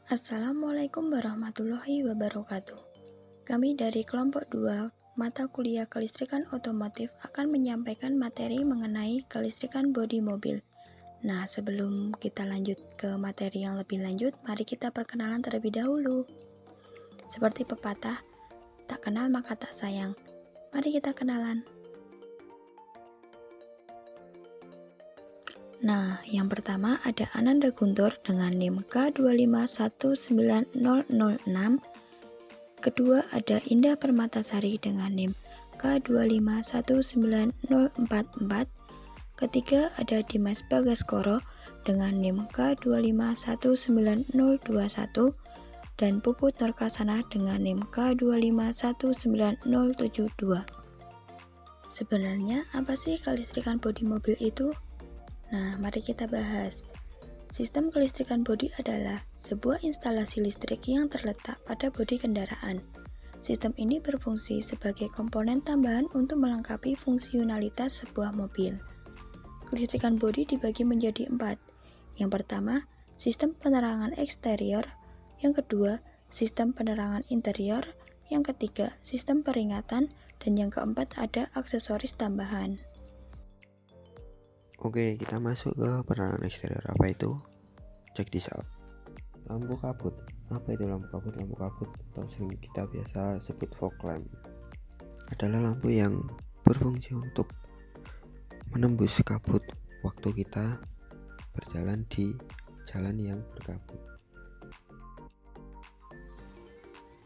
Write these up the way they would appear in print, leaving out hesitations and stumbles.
Assalamualaikum warahmatullahi wabarakatuh. Kami dari kelompok 2 mata kuliah kelistrikan otomotif akan menyampaikan materi mengenai kelistrikan bodi mobil. Nah, sebelum kita lanjut ke materi yang lebih lanjut, mari kita perkenalan terlebih dahulu. Seperti pepatah, tak kenal maka tak sayang. Mari kita kenalan. Nah, yang pertama ada Ananda Guntur dengan NIM K2519006. Kedua ada Indah Permatasari dengan NIM K2519044. Ketiga ada Dimas Bagaskoro dengan NIM K2519021 dan Puput Nurkasana dengan NIM K2519072. Sebenarnya apa sih kelistrikan bodi mobil itu? Nah, mari kita bahas. Sistem kelistrikan bodi adalah sebuah instalasi listrik yang terletak pada bodi kendaraan. Sistem ini berfungsi sebagai komponen tambahan untuk melengkapi fungsionalitas sebuah mobil. Kelistrikan bodi dibagi menjadi 4. Yang pertama, sistem penerangan eksterior. Yang kedua, sistem penerangan interior. Yang ketiga, sistem peringatan. Dan yang keempat ada aksesoris tambahan. Oke, kita masuk ke penerangan eksterior. Apa itu? Check this out. Lampu kabut. Apa itu lampu kabut? Lampu kabut atau sering kita biasa sebut fog lamp adalah lampu yang berfungsi untuk menembus kabut waktu kita berjalan di jalan yang berkabut.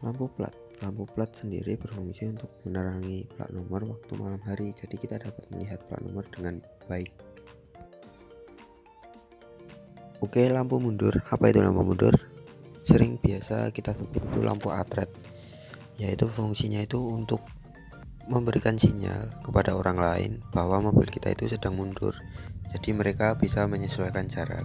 Lampu plat. Lampu plat sendiri berfungsi untuk menerangi plat nomor waktu malam hari, jadi kita dapat melihat plat nomor dengan baik. Oke, lampu mundur. Apa itu lampu mundur? Sering biasa kita sebut itu lampu atret, yaitu fungsinya itu untuk memberikan sinyal kepada orang lain bahwa mobil kita itu sedang mundur, jadi mereka bisa menyesuaikan jarak.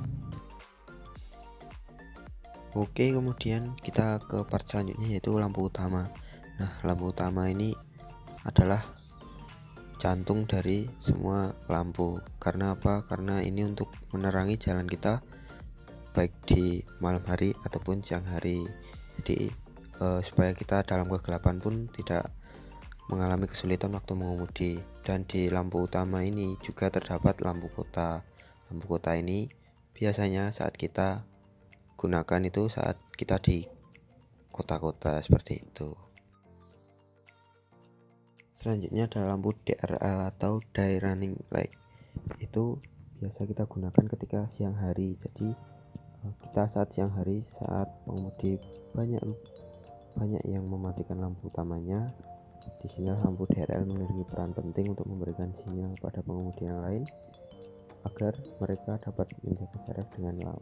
Oke, kemudian kita ke part selanjutnya yaitu lampu utama. Nah, lampu utama ini adalah jantung dari semua lampu. Karena apa? Karena ini untuk menerangi jalan kita baik di malam hari ataupun siang hari. Jadi supaya kita dalam kegelapan pun tidak mengalami kesulitan waktu mengemudi. Dan di lampu utama ini juga terdapat lampu kota. Lampu kota ini biasanya saat kita gunakan itu saat kita di kota-kota seperti itu. Selanjutnya ada lampu DRL atau Day Running Light. Itu biasa kita gunakan ketika siang hari. Jadi kita saat siang hari, saat pengemudi banyak yang mematikan lampu utamanya, di sini lampu DRL memiliki peran penting untuk memberikan sinyal kepada pengemudi yang lain agar mereka dapat menjaga jarak dengan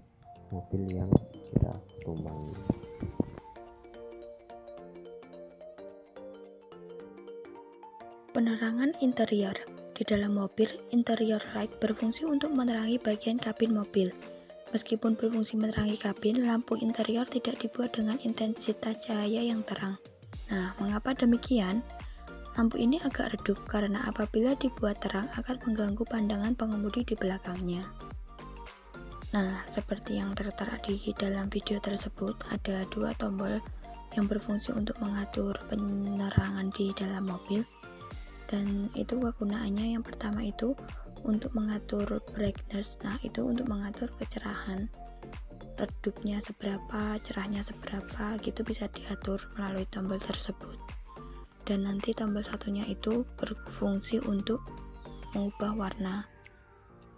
mobil yang kita tumpangi. Penerangan interior. Di dalam mobil, interior light berfungsi untuk menerangi bagian kabin mobil. Meskipun berfungsi menerangi kabin, lampu interior tidak dibuat dengan intensitas cahaya yang terang. Nah, mengapa demikian? Lampu ini agak redup karena apabila dibuat terang akan mengganggu pandangan pengemudi di belakangnya. Nah, seperti yang tertera di dalam video tersebut, ada 2 tombol yang berfungsi untuk mengatur penerangan di dalam mobil. Dan itu kegunaannya yang pertama itu untuk mengatur brightness. Nah, itu untuk mengatur kecerahan, redupnya seberapa, cerahnya seberapa, gitu bisa diatur melalui tombol tersebut. Dan nanti tombol satunya itu berfungsi untuk mengubah warna.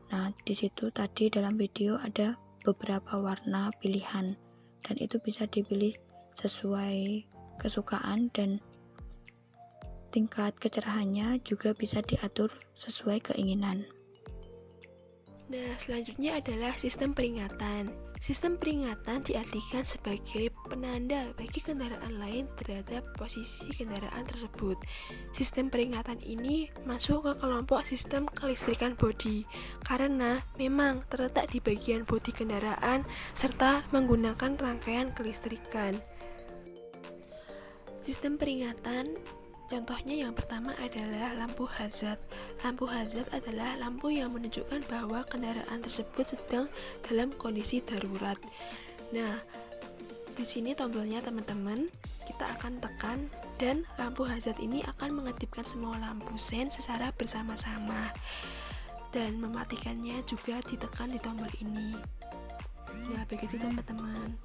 Nah, di situ tadi dalam video ada beberapa warna pilihan dan itu bisa dipilih sesuai kesukaan dan tingkat kecerahannya juga bisa diatur sesuai keinginan. Nah, selanjutnya adalah sistem peringatan. Sistem peringatan diartikan sebagai penanda bagi kendaraan lain terhadap posisi kendaraan tersebut. Sistem peringatan ini masuk ke kelompok sistem kelistrikan bodi karena memang terletak di bagian bodi kendaraan serta menggunakan rangkaian kelistrikan. Sistem peringatan contohnya yang pertama adalah lampu hazard. Lampu hazard adalah lampu yang menunjukkan bahwa kendaraan tersebut sedang dalam kondisi darurat. Nah, Di sini tombolnya teman-teman, kita akan tekan dan lampu hazard ini akan mengedipkan semua lampu sen secara bersama-sama. Dan mematikannya juga ditekan di tombol ini. Nah, begitu teman-teman.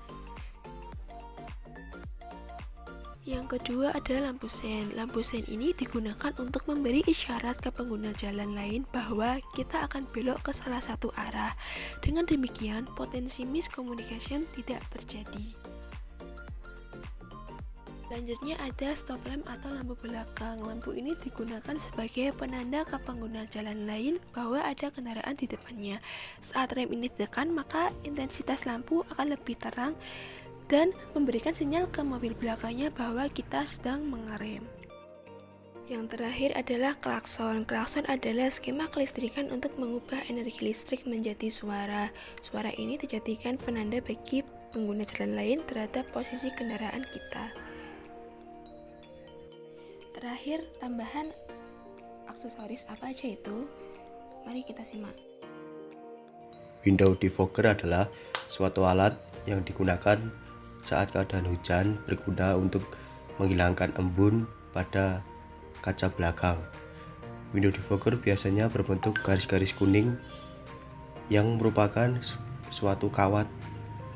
Yang kedua ada lampu sen. Lampu sen ini digunakan untuk memberi isyarat ke pengguna jalan lain bahwa kita akan belok ke salah satu arah. Dengan demikian, potensi miscommunication tidak terjadi. Selanjutnya ada stop lamp atau lampu belakang. Lampu ini digunakan sebagai penanda ke pengguna jalan lain bahwa ada kendaraan di depannya. Saat rem ini ditekan, maka intensitas lampu akan lebih terang dan memberikan sinyal ke mobil belakangnya bahwa kita sedang mengerem. Yang terakhir adalah klakson. Klakson adalah skema kelistrikan untuk mengubah energi listrik menjadi suara. Suara ini dijadikan penanda bagi pengguna jalan lain terhadap posisi kendaraan kita. Terakhir, tambahan aksesoris apa aja itu? Mari kita simak. Window defogger adalah suatu alat yang digunakan saat keadaan hujan, berguna untuk menghilangkan embun pada kaca belakang. Window defogger biasanya berbentuk garis-garis kuning yang merupakan suatu kawat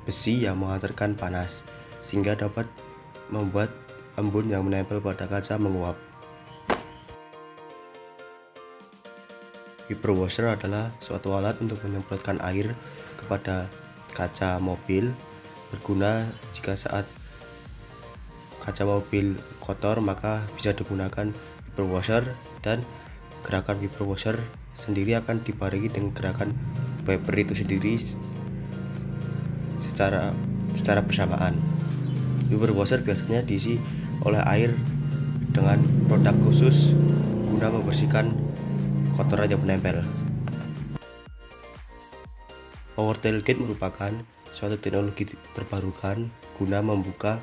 besi yang mengantarkan panas, sehingga dapat membuat embun yang menempel pada kaca menguap. Wiper washer adalah suatu alat untuk menyemprotkan air kepada kaca mobil, berguna jika saat kaca mobil kotor maka bisa digunakan wiper washer, dan gerakan wiper washer sendiri akan dibarengi dengan gerakan wiper itu sendiri secara bersamaan. Wiper washer biasanya diisi oleh air dengan produk khusus guna membersihkan kotoran yang menempel. Power tailgate merupakan suatu teknologi terbarukan guna membuka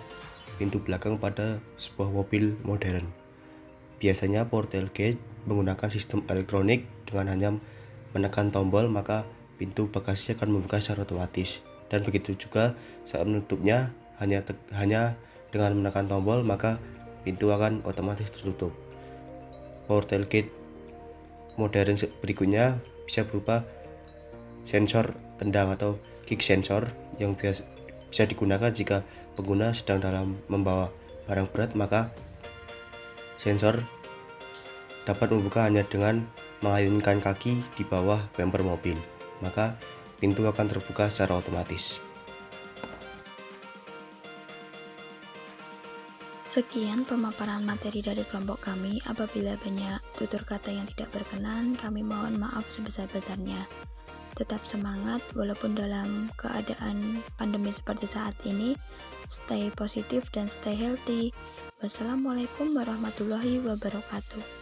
pintu belakang pada sebuah mobil modern. Biasanya power tailgate menggunakan sistem elektronik. Dengan hanya menekan tombol maka pintu bagasi akan membuka secara otomatis, dan begitu juga saat menutupnya hanya dengan menekan tombol maka pintu akan otomatis tertutup. Power tailgate modern berikutnya bisa berupa sensor tendang atau kick sensor yang bisa digunakan jika pengguna sedang dalam membawa barang berat, maka sensor dapat membuka hanya dengan mengayunkan kaki di bawah bumper mobil, maka pintu akan terbuka secara otomatis. Sekian pemaparan materi dari kelompok kami. Apabila banyak tutur kata yang tidak berkenan, kami mohon maaf sebesar-besarnya. Tetap semangat walaupun dalam keadaan pandemi seperti saat ini. Stay positif dan stay healthy. Wassalamualaikum warahmatullahi wabarakatuh.